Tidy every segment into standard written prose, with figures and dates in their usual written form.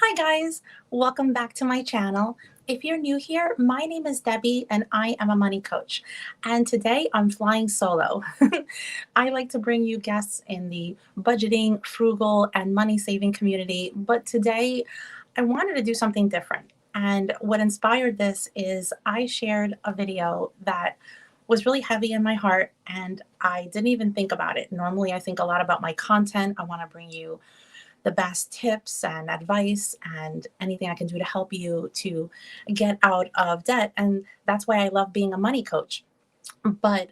Hi guys, welcome back to my channel. If you're new here, my name is Debbie and I am a money coach. And today I'm flying solo. I like to bring you guests in the budgeting, frugal, and money saving community, but today I wanted to do something different. And what inspired this is I shared a video that was really heavy in my heart and I didn't even think about it. Normally, I think a lot about my content. I want to bring you the best tips and advice and anything I can do to help you to get out of debt. And that's why I love being a money coach. But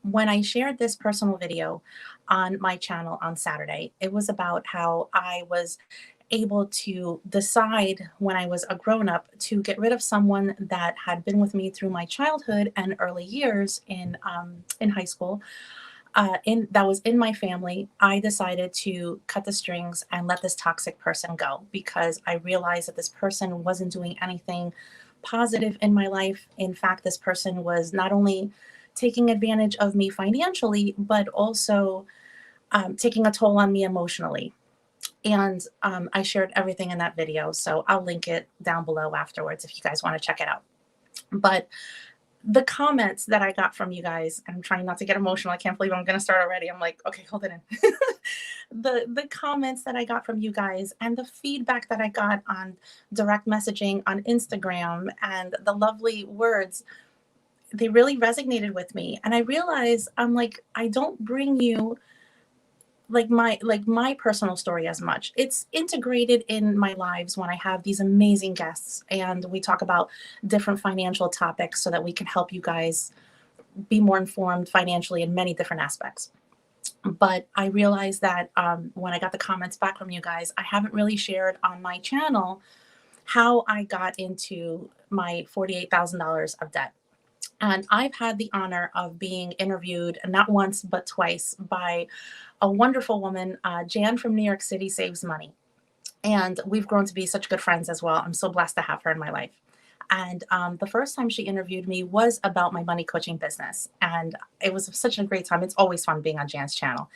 when I shared this personal video on my channel on Saturday, it was about how I was able to decide when I was a grown up to get rid of someone that had been with me through my childhood and early years in high school in that was in my family. I decided to cut the strings and let this toxic person go because I realized that this person wasn't doing anything positive in my life. In fact, this person was not only taking advantage of me financially, but also taking a toll on me emotionally. And I shared everything in that video. So I'll link it down below afterwards if you guys want to check it out. But the comments that I got from you guys, and I'm trying not to get emotional. I can't believe I'm going to start already. I'm like, okay, hold it in. The comments that I got from you guys and the feedback that I got on direct messaging on Instagram and the lovely words, they really resonated with me. And I realized I'm like, I don't bring you like my personal story as much. It's integrated in my lives when I have these amazing guests and we talk about different financial topics so that we can help you guys be more informed financially in many different aspects. But I realized that when I got the comments back from you guys, I haven't really shared on my channel how I got into my $48,000 of debt. And I've had the honor of being interviewed not once, but twice by a wonderful woman, Jan from New York City Saves Money. And we've grown to be such good friends as well. I'm so blessed to have her in my life. And the first time she interviewed me was about my money coaching business. And it was such a great time. It's always fun being on Jan's channel.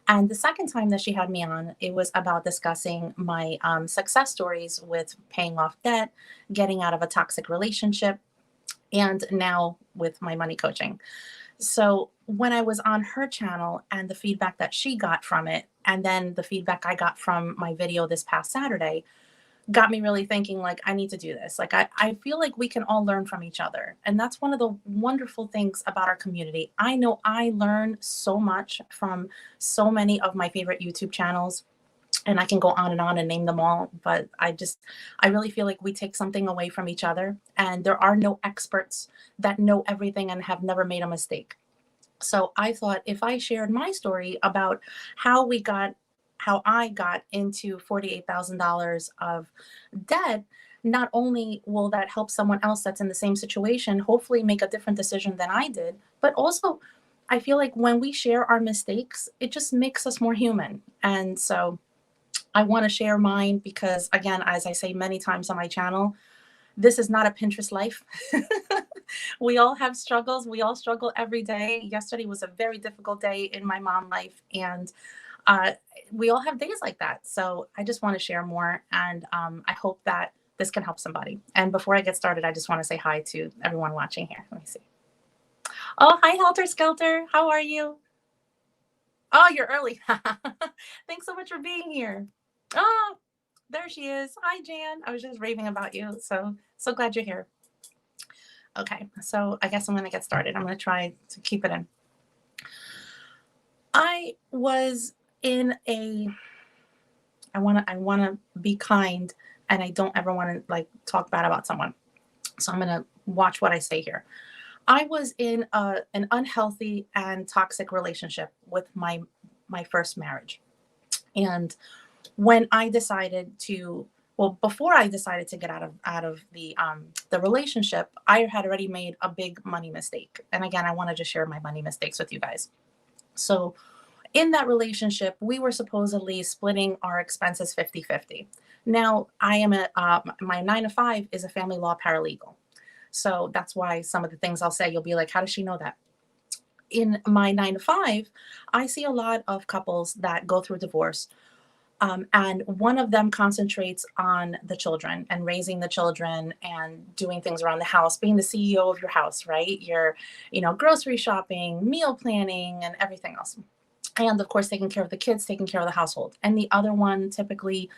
And the second time that she had me on, it was about discussing my success stories with paying off debt, getting out of a toxic relationship, and now with my money coaching. So when I was on her channel and the feedback that she got from it, and then the feedback I got from my video this past Saturday, got me really thinking like, I need to do this. Like, I feel like we can all learn from each other. And that's one of the wonderful things about our community. I know I learn so much from so many of my favorite YouTube channels. And I can go on and name them all, but I really feel like we take something away from each other. And there are no experts that know everything and have never made a mistake. So I thought if I shared my story about how I got into $48,000 of debt, not only will that help someone else that's in the same situation, hopefully make a different decision than I did, but also I feel like when we share our mistakes, it just makes us more human. And so I want to share mine because, again, as I say many times on my channel, this is not a Pinterest life. We all have struggles. We all struggle every day. Yesterday was a very difficult day in my mom life, and uh, we all have days like that. So I just want to share more, and I hope that this can help somebody. And before I get started, I just want to say hi to everyone watching here. Let me see. Oh, hi, Helter Skelter. How are you? Oh, you're early. Thanks so much for being here. Oh, there she is. Hi, Jan. I was just raving about you. So glad you're here. Okay, so I guess I'm going to get started. I'm going to try to keep it in. I was in a I want to be kind and I don't ever want to like talk bad about someone. So I'm going to watch what I say here. I was in an unhealthy and toxic relationship with my first marriage. And when I decided to, well, before I decided to get out of the relationship, I had already made a big money mistake. And again, I want to just share my money mistakes with you guys. So in that relationship, we were supposedly splitting our expenses 50-50. Now, I am my 9 to 5 is a family law paralegal. So that's why some of the things I'll say, you'll be like, how does she know that? In my 9 to 5, I see a lot of couples that go through divorce And one of them concentrates on the children and raising the children and doing things around the house, being the CEO of your house, right? Your, grocery shopping, meal planning, and everything else. And of course, taking care of the kids, taking care of the household. And the other one typically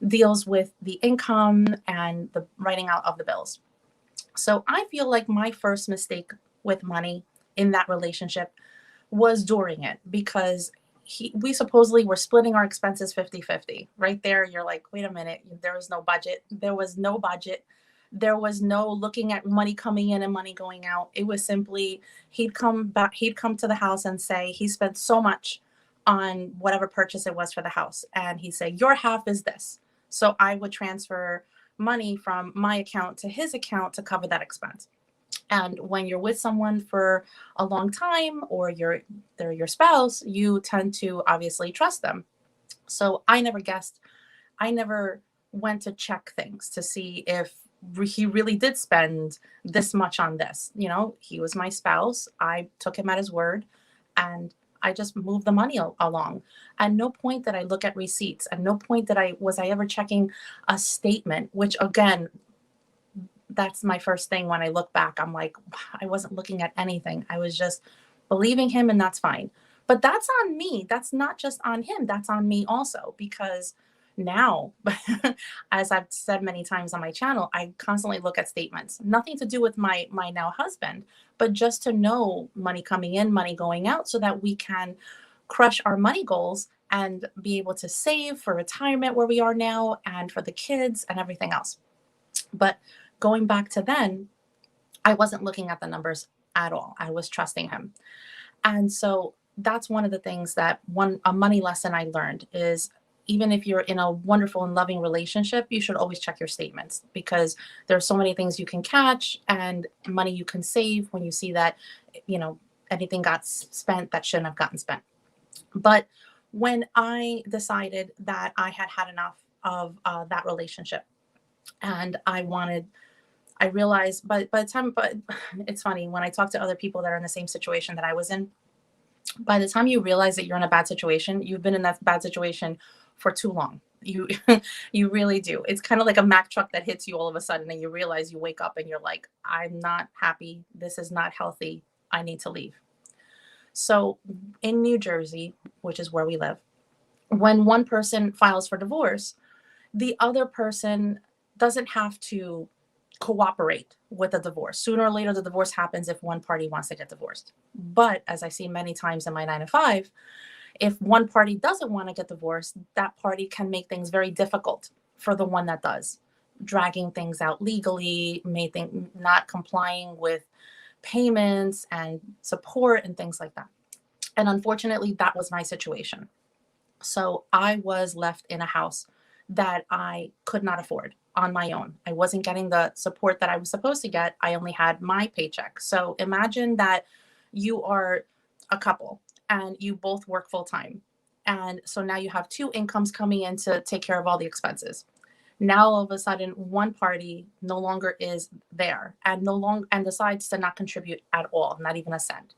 deals with the income and the writing out of the bills. So I feel like my first mistake with money in that relationship was during it, because we supposedly were splitting our expenses 50-50. Right there, you're like, wait a minute, there was no budget. There was no budget. There was no looking at money coming in and money going out. It was simply he'd come to the house and say he spent so much on whatever purchase it was for the house. And he'd say, your half is this. So I would transfer money from my account to his account to cover that expense. And when you're with someone for a long time, or they're your spouse, you tend to obviously trust them. So I never went to check things to see if he really did spend this much on this. He was my spouse. I took him at his word, and I just moved the money along. At no point did I look at receipts. At no point did I ever checking a statement, which again, that's my first thing when I look back. I'm like, I wasn't looking at anything. I was just believing him, and that's fine. But that's on me. That's not just on him. That's on me also, because now, as I've said many times on my channel, I constantly look at statements. Nothing to do with my now husband, but just to know money coming in, money going out, so that we can crush our money goals and be able to save for retirement where we are now, and for the kids and everything else. But going back to then, I wasn't looking at the numbers at all. I was trusting him. And so that's one of the things that a money lesson I learned is, even if you're in a wonderful and loving relationship, you should always check your statements, because there are so many things you can catch and money you can save when you see that, anything got spent that shouldn't have gotten spent. But when I decided that I had had enough of that relationship, and I realized by the time, but it's funny, when I talk to other people that are in the same situation that I was in, by the time you realize that you're in a bad situation, you've been in that bad situation for too long. You you really do. It's kind of like a Mack truck that hits you all of a sudden, and you realize, you wake up and you're like, I'm not happy. This is not healthy. I need to leave. So in New Jersey, which is where we live, when one person files for divorce, the other person doesn't have to cooperate with the divorce. Sooner or later, the divorce happens if one party wants to get divorced. But as I see many times in my 9 to 5, if one party doesn't want to get divorced, that party can make things very difficult for the one that does, dragging things out legally, not complying with payments and support and things like that. And unfortunately, that was my situation. So I was left in a house that I could not afford on my own. I wasn't getting the support that I was supposed to get. I only had my paycheck. So imagine that you are a couple and you both work full time. And so now you have two incomes coming in to take care of all the expenses. Now all of a sudden, one party no longer is there and decides to not contribute at all, not even a cent.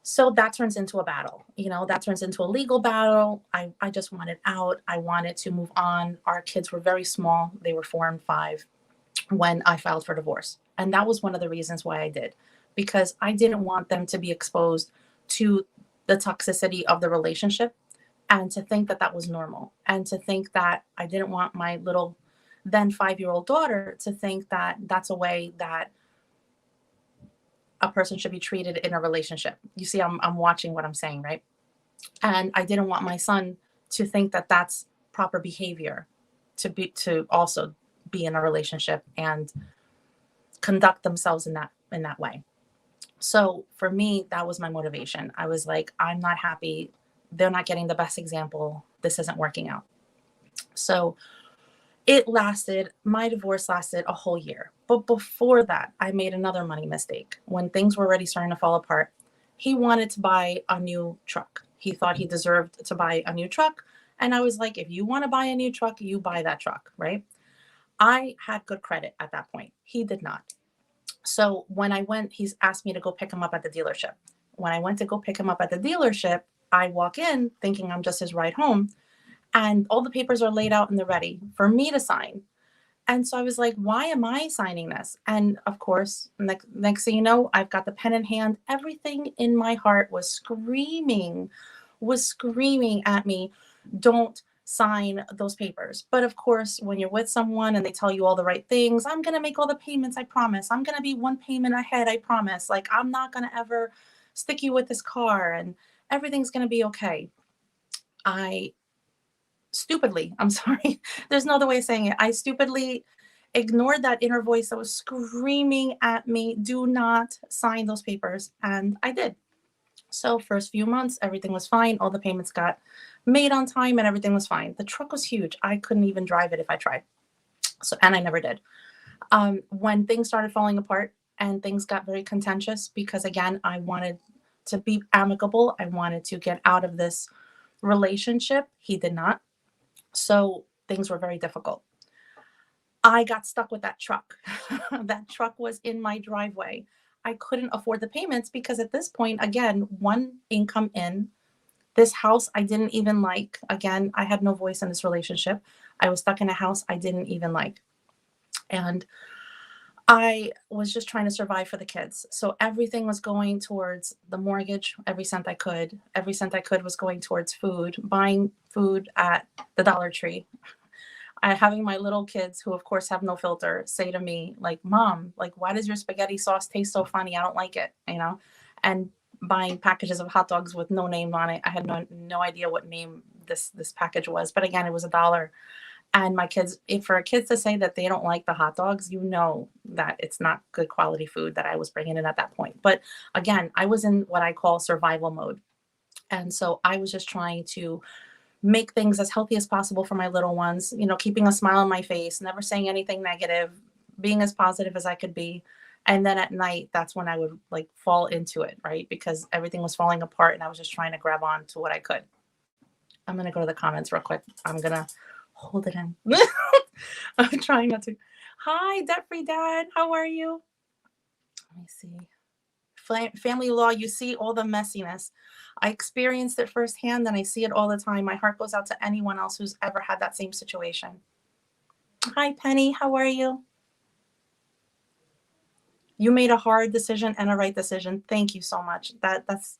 So that turns into a battle. That turns into a legal battle. I just wanted out. I wanted to move on. Our kids were very small. They were 4 and 5 when I filed for divorce. And that was one of the reasons why I did, because I didn't want them to be exposed to the toxicity of the relationship, and to think that that was normal, and to think that I didn't want my little then 5-year-old daughter to think that that's a way that a person should be treated in a relationship. You see, I'm watching what I'm saying, right? And I didn't want my son to think that that's proper behavior to also be in a relationship and conduct themselves in that way. So for me, that was my motivation. I was like, I'm not happy. They're not getting the best example. This isn't working out. So my divorce lasted a whole year. But before that, I made another money mistake. When things were already starting to fall apart, he wanted to buy a new truck. He thought he deserved to buy a new truck. And I was like, if you want to buy a new truck, you buy that truck, right? I had good credit at that point. He did not. So when I went, he's asked me to go pick him up at the dealership. When I went to go pick him up at the dealership, I walk in thinking I'm just his ride home. and all the papers are laid out and they're ready for me to sign. And so I was like, why am I signing this? And of course, next thing you know, I've got the pen in hand. Everything in my heart was screaming at me, don't sign those papers. But of course, when you're with someone and they tell you all the right things, I'm going to make all the payments, I promise. I'm going to be one payment ahead, I promise. Like, I'm not going to ever stick you with this car and everything's going to be okay. I stupidly, I'm sorry, there's no other way of saying it. I stupidly ignored that inner voice that was screaming at me, do not sign those papers. And I did. So first few months, everything was fine. All the payments got made on time and everything was fine. The truck was huge. I couldn't even drive it if I tried. So, and I never did. When things started falling apart and things got very contentious, because again, I wanted to be amicable. I wanted to get out of this relationship. He did not. So things were very difficult. I got stuck with that truck. That truck was in my driveway. I couldn't afford the payments because at this point, again, one income in, this house I didn't even like. Again, I had no voice in this relationship. I was stuck in a house I didn't even like. And I was just trying to survive for the kids. So everything was going towards the mortgage, every cent I could. Every cent I could was going towards food, buying food at the Dollar Tree. Having my little kids, who of course have no filter, say to me, like, Mom, like, why does your spaghetti sauce taste so funny? I don't like it, you know? And buying packages of hot dogs with no name on it. I had no idea what name this package was. But again, it was $1. And my kids, if for kids to say that they don't like the hot dogs, you know that it's not good quality food that I was bringing in at that point. But again, I was in what I call survival mode. And so I was just trying to make things as healthy as possible for my little ones, you know, keeping a smile on my face, never saying anything negative, being as positive as I could be. And then at night, that's when I would like fall into it, right? Because everything was falling apart and I was just trying to grab on to what I could. I'm going to go to the comments real quick. I'm going to hold it in. I'm trying not to. Hi, Debt Free Dad. How are you? Let me see. Family law, you see all the messiness. I experienced it firsthand and I see it all the time. My heart goes out to anyone else who's ever had that same situation. Hi, Penny. How are you? You made a hard decision and a right decision. Thank you so much. That's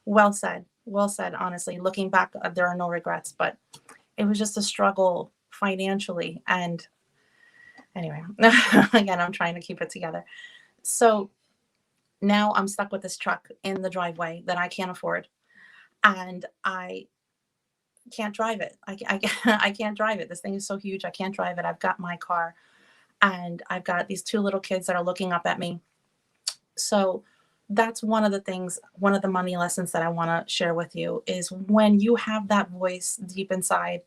well said. Well said, honestly. Looking back, there are no regrets, but it was just a struggle financially. And anyway, again, I'm trying to keep it together. So now I'm stuck with this truck in the driveway that I can't afford. And I can't drive it. I can't drive it. This thing is so huge. I can't drive it. I've got my car and I've got these two little kids that are looking up at me. So that's one of the things, one of the money lessons that I want to share with you is when you have that voice deep inside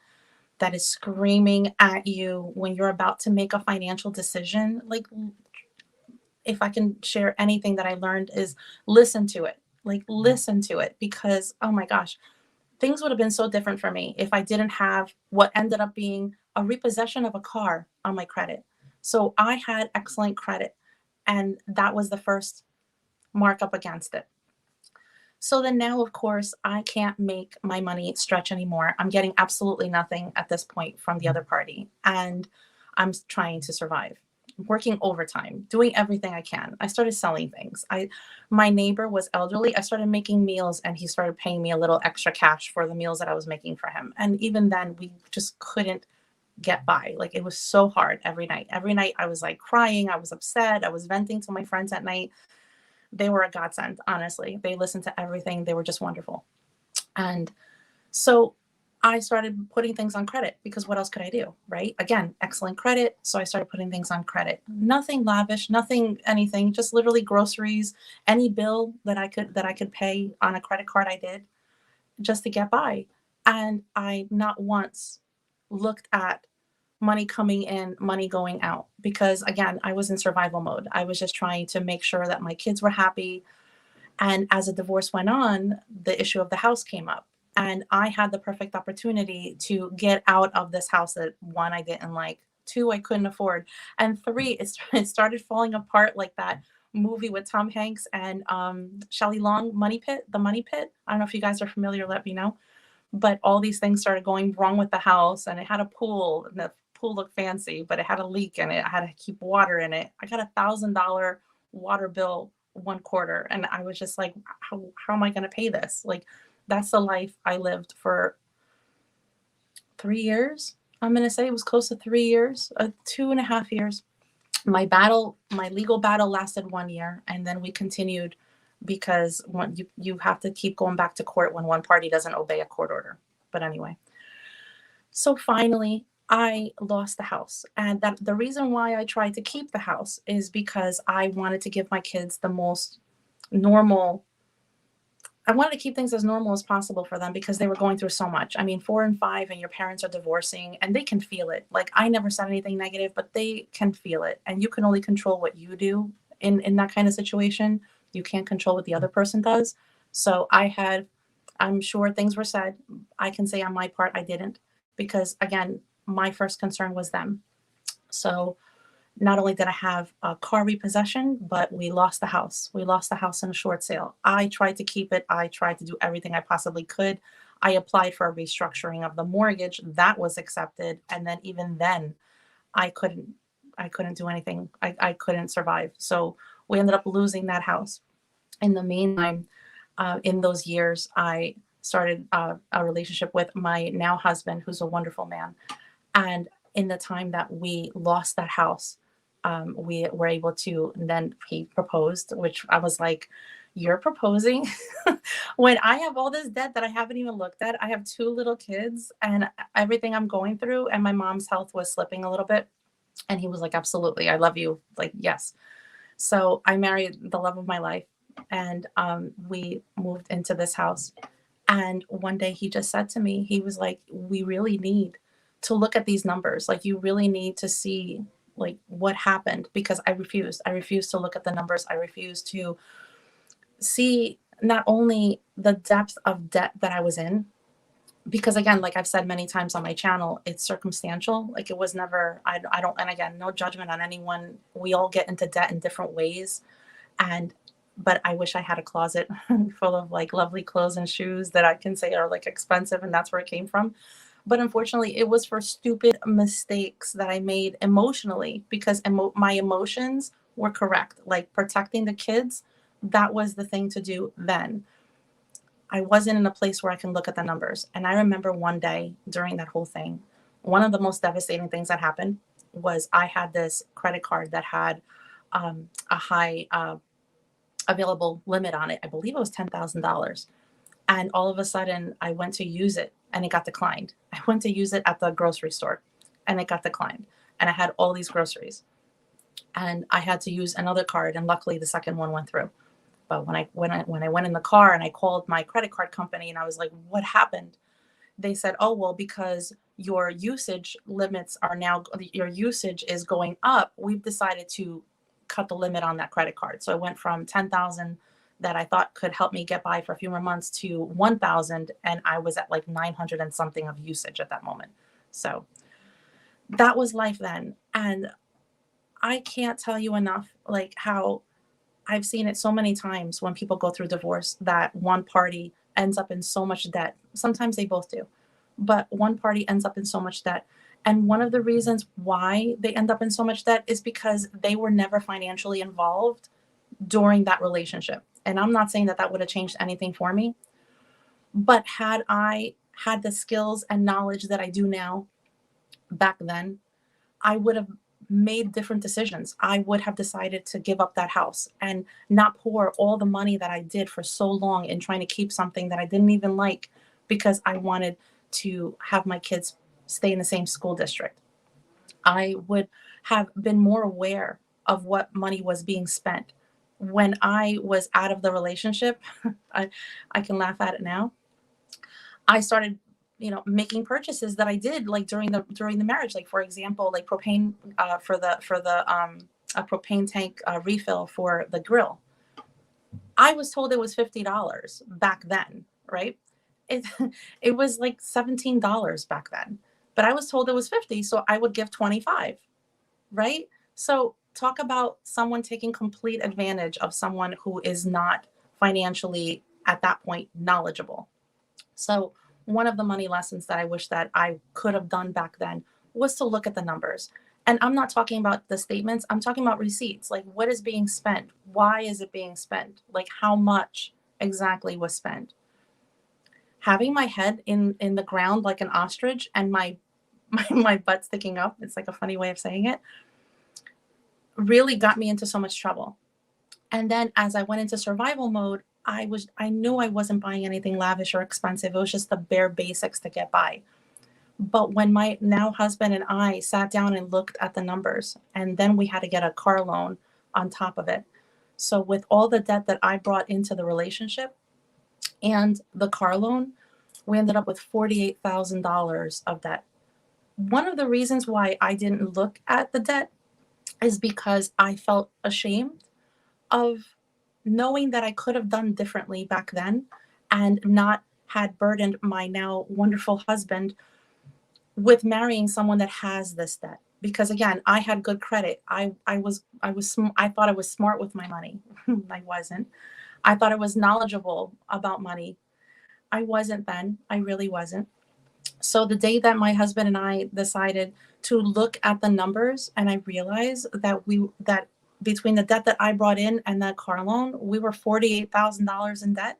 that is screaming at you when you're about to make a financial decision, like if I can share anything that I learned is listen to it. Like listen to it because oh my gosh, things would have been so different for me if I didn't have what ended up being a repossession of a car on my credit. So I had excellent credit and that was the first markup against it. So then now, of course, I can't make my money stretch anymore. I'm getting absolutely nothing at this point from the other party. And I'm trying to survive, working overtime, doing everything I can. I started selling things. My neighbor was elderly. I started making meals and he started paying me a little extra cash for the meals that I was making for him. And even then we just couldn't get by. Like it was so hard every night. Every night I was like crying. I was upset. I was venting to my friends at night. They were a godsend, honestly. They listened to everything. They were just wonderful. And so I started putting things on credit because what else could I do, right? Again, excellent credit. So I started putting things on credit. Nothing lavish, nothing, anything, just literally groceries, any bill that I could pay on a credit card I did just to get by. And I not once looked at money coming in, money going out. Because again, I was in survival mode. I was just trying to make sure that my kids were happy. And as the divorce went on, the issue of the house came up. And I had the perfect opportunity to get out of this house that one, I didn't like, two, I couldn't afford. And three, it started falling apart like that movie with Tom Hanks and Shelley Long, Money Pit, The Money Pit. I don't know if you guys are familiar, let me know. But all these things started going wrong with the house, and it had a pool, and the pool looked fancy, but it had a leak in it. I had to keep water in it. I got $1,000 water bill one quarter, and I was just like, how am I going to pay this? Like, that's the life I lived for 3 years. I'm going to say it was close to 3 years, 2.5 years. My legal battle lasted 1 year, and then we continued because you have to keep going back to court when one party doesn't obey a court order. But anyway, so finally I lost the house. And that the reason why I tried to keep the house is because I wanted to give my kids the most normal. I wanted to keep things as normal as possible for them because they were going through so much. I mean, 4 and 5, and your parents are divorcing, and they can feel it. Like, I never said anything negative, but they can feel it. And you can only control what you do in that kind of situation. You can't control what the other person does. So I'm sure things were said. I can say on my part, I didn't, because again, my first concern was them. So not only did I have a car repossession, but we lost the house. We lost the house in a short sale. I tried to keep it. I tried to do everything I possibly could. I applied for a restructuring of the mortgage. That was accepted. And then even then, I couldn't do anything. I couldn't survive. So we ended up losing that house. In the meantime, in those years, I started a relationship with my now husband, who's a wonderful man. And in the time that we lost that house, we were able to, and then he proposed, which I was like, you're proposing when I have all this debt that I haven't even looked at. I have 2 little kids and everything I'm going through, and my mom's health was slipping a little bit. And he was like, absolutely, I love you. Like, yes. So I married the love of my life, and we moved into this house. And one day he just said to me, he was like, we really need to look at these numbers. Like, you really need to see like what happened, because I refused to look at the numbers. I refused to see not only the depth of debt that I was in, because again, like I've said many times on my channel, it's circumstantial. Like, it was never, I don't, and again, no judgment on anyone. We all get into debt in different ways. But I wish I had a closet full of like lovely clothes and shoes that I can say are like expensive, and that's where it came from. But unfortunately, it was for stupid mistakes that I made emotionally, because my emotions were correct. Like, protecting the kids, that was the thing to do then. I wasn't in a place where I can look at the numbers. And I remember one day during that whole thing, one of the most devastating things that happened was I had this credit card that had a high available limit on it. I believe it was $10,000. And all of a sudden, I went to use it and it got declined. I went to use it at the grocery store and it got declined. And I had all these groceries. And I had to use another card, and luckily the second one went through. But when I went in the car and I called my credit card company and I was like, what happened? They said, oh, well, because your usage is going up, we've decided to cut the limit on that credit card. So I went from 10,000 that I thought could help me get by for a few more months to 1,000, and I was at like 900 and something of usage at that moment. So that was life then. And I can't tell you enough, like, how I've seen it so many times when people go through divorce, that one party ends up in so much debt. Sometimes they both do, but one party ends up in so much debt. And one of the reasons why they end up in so much debt is because they were never financially involved during that relationship. And I'm not saying that that would have changed anything for me, but had I had the skills and knowledge that I do now back then, I would have made different decisions. I would have decided to give up that house and not pour all the money that I did for so long in trying to keep something that I didn't even like, because I wanted to have my kids stay in the same school district. I would have been more aware of what money was being spent. When I was out of the relationship, I can laugh at it now. I started, making purchases that I did like during the marriage. Like, for example, like propane for the a propane tank refill for the grill. I was told it was $50 back then, right? It it was like $17 back then, but I was told it was 50, so I would give 25, right? So talk about someone taking complete advantage of someone who is not financially at that point knowledgeable. So one of the money lessons that I wish that I could have done back then was to look at the numbers. And I'm not talking about the statements, I'm talking about receipts. Like, what is being spent? Why is it being spent? Like, how much exactly was spent? Having my head in the ground like an ostrich and my butt sticking up, it's like a funny way of saying it, really got me into so much trouble. And then as I went into survival mode, I knew I wasn't buying anything lavish or expensive. It was just the bare basics to get by. But when my now husband and I sat down and looked at the numbers, and then we had to get a car loan on top of it. So with all the debt that I brought into the relationship and the car loan, we ended up with $48,000 of debt. One of the reasons why I didn't look at the debt is because I felt ashamed of knowing that I could have done differently back then and not had burdened my now wonderful husband with marrying someone that has this debt. Because again, I had good credit. I thought I was smart with my money. I wasn't. I thought I was knowledgeable about money. I wasn't then. I really wasn't. So the day that my husband and I decided to look at the numbers, and I realized that between the debt that I brought in and that car loan, we were $48,000 in debt.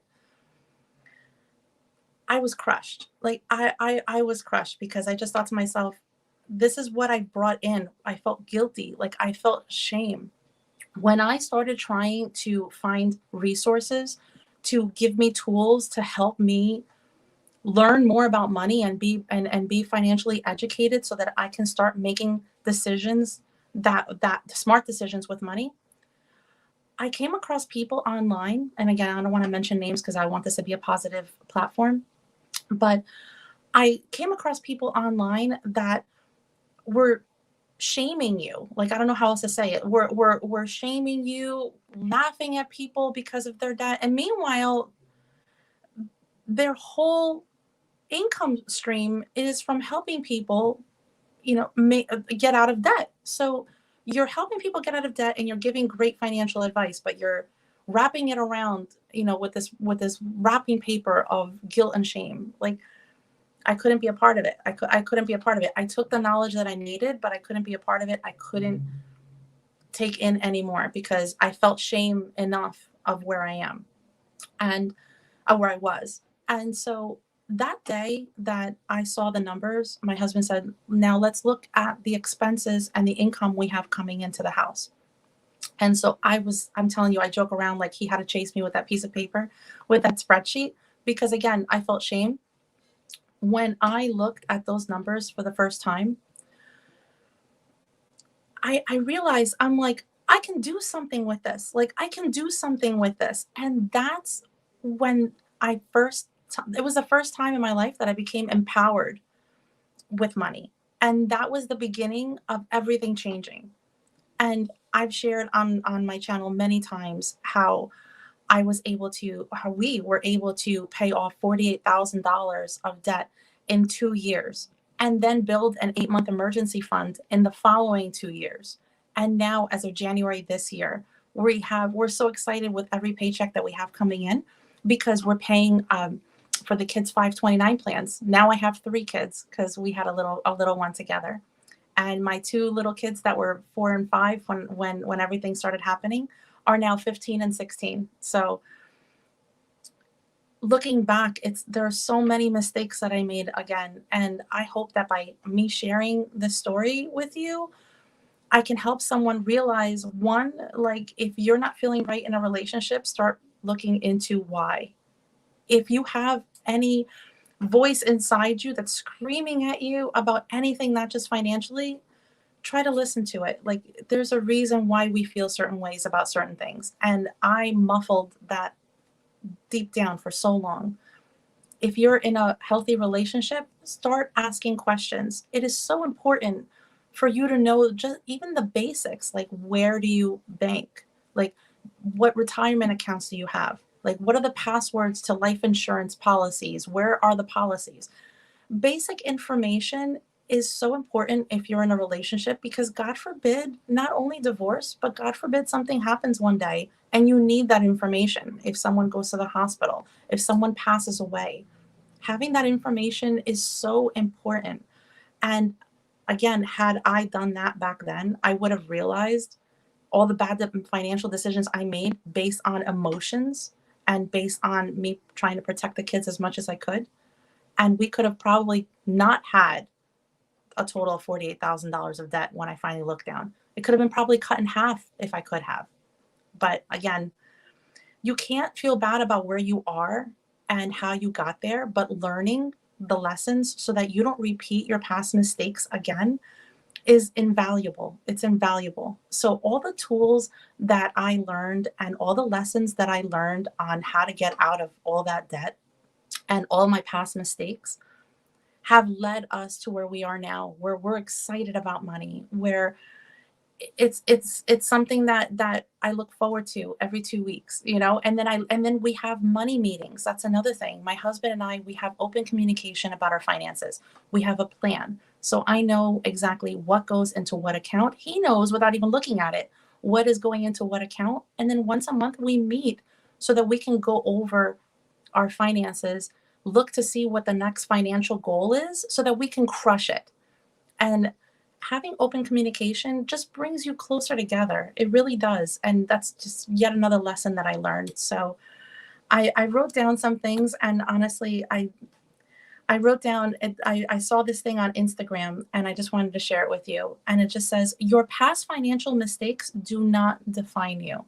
I was crushed. Like I was crushed because I just thought to myself, this is what I brought in. I felt guilty. Like I felt shame. When I started trying to find resources to give me tools to help me learn more about money and be financially educated so that I can start making decisions that smart decisions with money. I came across people online, and again, I don't want to mention names because I want this to be a positive platform, but I came across people online that were shaming you. Like, I don't know how else to say it. We're shaming you, laughing at people because of their debt. And meanwhile, their whole income stream is from helping people, get out of debt. So you're helping people get out of debt and you're giving great financial advice, but you're wrapping it around, with this wrapping paper of guilt and shame. Like, I couldn't be a part of it. I couldn't be a part of it. I took the knowledge that I needed, but I couldn't be a part of it. I couldn't take in anymore because I felt shame enough of where I am and where I was. And so that day that I saw the numbers, my husband said, now let's look at the expenses and the income we have coming into the house. And so I'm telling you, I joke around like he had to chase me with that piece of paper, with that spreadsheet, because again, I felt shame. When I looked at those numbers for the first time, I realized, I'm like, I can do something with this. Like, I can do something with this. And that's when it was the first time in my life that I became empowered with money. And that was the beginning of everything changing. And I've shared on my channel many times how we were able to pay off $48,000 of debt in 2 years and then build an 8-month emergency fund in the following 2 years. And now, as of January this year, we're so excited with every paycheck that we have coming in because we're paying for the kids' 529 plans. Now I have 3 kids because we had a little one together. And my 2 little kids that were 4 and 5 when everything started happening are now 15 and 16. So looking back, there are so many mistakes that I made again. And I hope that by me sharing this story with you, I can help someone realize, one, like, if you're not feeling right in a relationship, start looking into why. If you have any voice inside you that's screaming at you about anything, not just financially, try to listen to it. Like, there's a reason why we feel certain ways about certain things. And I muffled that deep down for so long. If you're in a healthy relationship, start asking questions. It is so important for you to know just even the basics, like, where do you bank? Like, what retirement accounts do you have? Like, what are the passwords to life insurance policies? Where are the policies? Basic information is so important if you're in a relationship, because God forbid, not only divorce, but God forbid something happens one day and you need that information. If someone goes to the hospital, if someone passes away, Having that information is so important. And again, had I done that back then, I would have realized all the bad financial decisions I made based on emotions and based on me trying to protect the kids as much as I could. And we could have probably not had a total of $48,000 of debt when I finally looked down. It could have been probably cut in half if I could have. But again, you can't feel bad about where you are and how you got there, but learning the lessons so that you don't repeat your past mistakes again is invaluable. It's invaluable. So all the tools that I learned and all the lessons that I learned on how to get out of all that debt and all my past mistakes have led us to where we are now, where we're excited about money, where it's something that I look forward to every 2 weeks, and then we have money meetings. That's another thing. My husband and I, we have open communication about our finances. We have a plan. So I know exactly what goes into what account. He knows without even looking at it what is going into what account. And then once a month we meet so that we can go over our finances, look to see what the next financial goal is so that we can crush it. And having open communication just brings you closer together. It really does. And that's just yet another lesson that I learned. So I wrote down some things, and honestly, I wrote down, I saw this thing on Instagram and I just wanted to share it with you. And it just says, your past financial mistakes do not define you.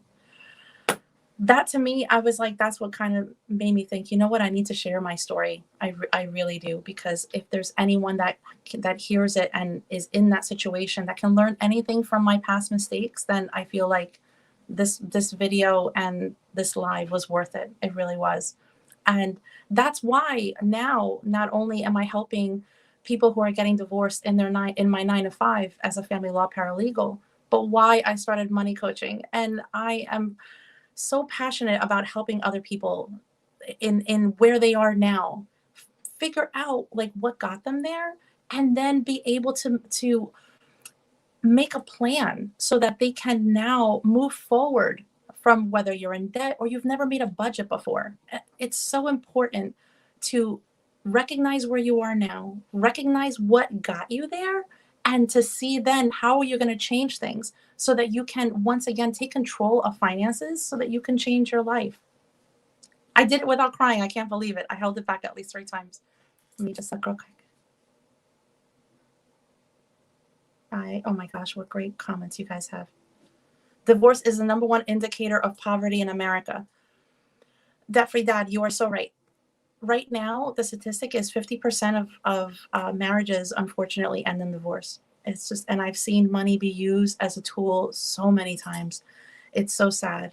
That to me, I was like, that's what kind of made me think, you know what, I need to share my story. I really do, because if there's anyone that hears it and is in that situation that can learn anything from my past mistakes, then I feel like this video and this live was worth it. It really was. And that's why now not only am I helping people who are getting divorced in my 9 to 5 as a family law paralegal, but why I started money coaching. And I am so passionate about helping other people in where they are now figure out like what got them there, and then be able to make a plan so that they can now move forward from whether you're in debt or you've never made a budget before. It's so important to recognize where you are now, recognize what got you there, and to see then how you're going to change things so that you can once again take control of finances so that you can change your life. I did it without crying. I can't believe it. I held it back at least 3 times. Let me just look real quick. Oh my gosh, what great comments you guys have. Divorce is the #1 indicator of poverty in America. Debt-free dad, you are so right. Right now, the statistic is 50% of marriages, unfortunately, end in divorce. It's just, and I've seen money be used as a tool so many times. It's so sad.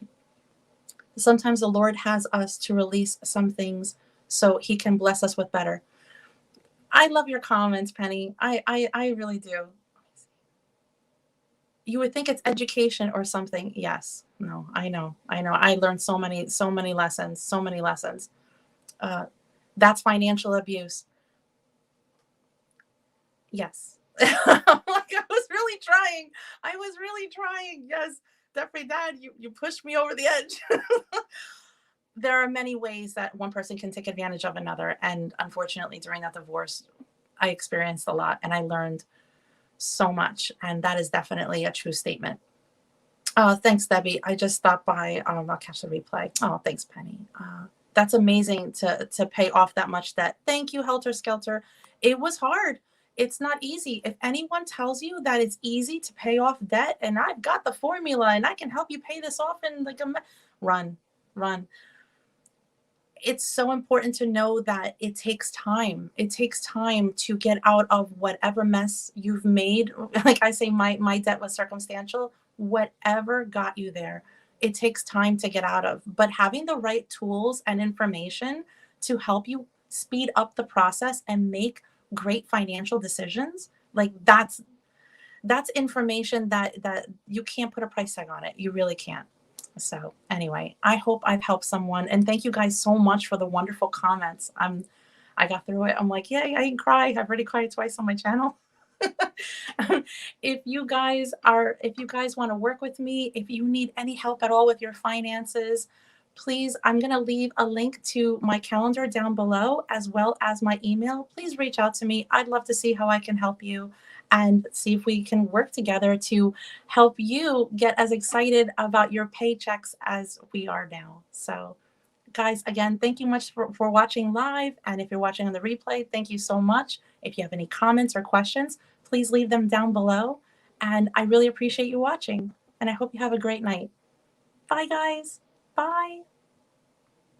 Sometimes the Lord has us to release some things so he can bless us with better. I love your comments, Penny. I really do. You would think it's education or something. Yes. No, I know. I learned so many lessons. That's financial abuse. Yes. Like I was really trying. Yes. Definitely, Dad, you pushed me over the edge. There are many ways that one person can take advantage of another. And unfortunately, during that divorce, I experienced a lot and I learned so much. And that is definitely a true statement. Thanks, Debbie. I just stopped by. I'll catch the replay. Oh, thanks, Penny. That's amazing to pay off that much debt. Thank you, Helter Skelter. It was hard. It's not easy. If anyone tells you that it's easy to pay off debt and I've got the formula and I can help you pay this off in like run. It's so important to know that it takes time. It takes time to get out of whatever mess you've made. Like I say, my debt was circumstantial. Whatever got you there, it takes time to get out of. But having the right tools and information to help you speed up the process and make great financial decisions, like that's information that you can't put a price tag on it. You really can't. So anyway, I hope I've helped someone, and thank you guys so much for the wonderful comments. I got through it. I'm like, yay, I didn't cry. I've already cried twice on my channel. If you guys want to work with me, if you need any help at all with your finances, please, I'm going to leave a link to my calendar down below as well as my email. Please reach out to me. I'd love to see how I can help you and see if we can work together to help you get as excited about your paychecks as we are now. So, guys, again, thank you much for watching live. And if you're watching on the replay, thank you so much. If you have any comments or questions, please leave them down below. And I really appreciate you watching. And I hope you have a great night. Bye, guys. Bye.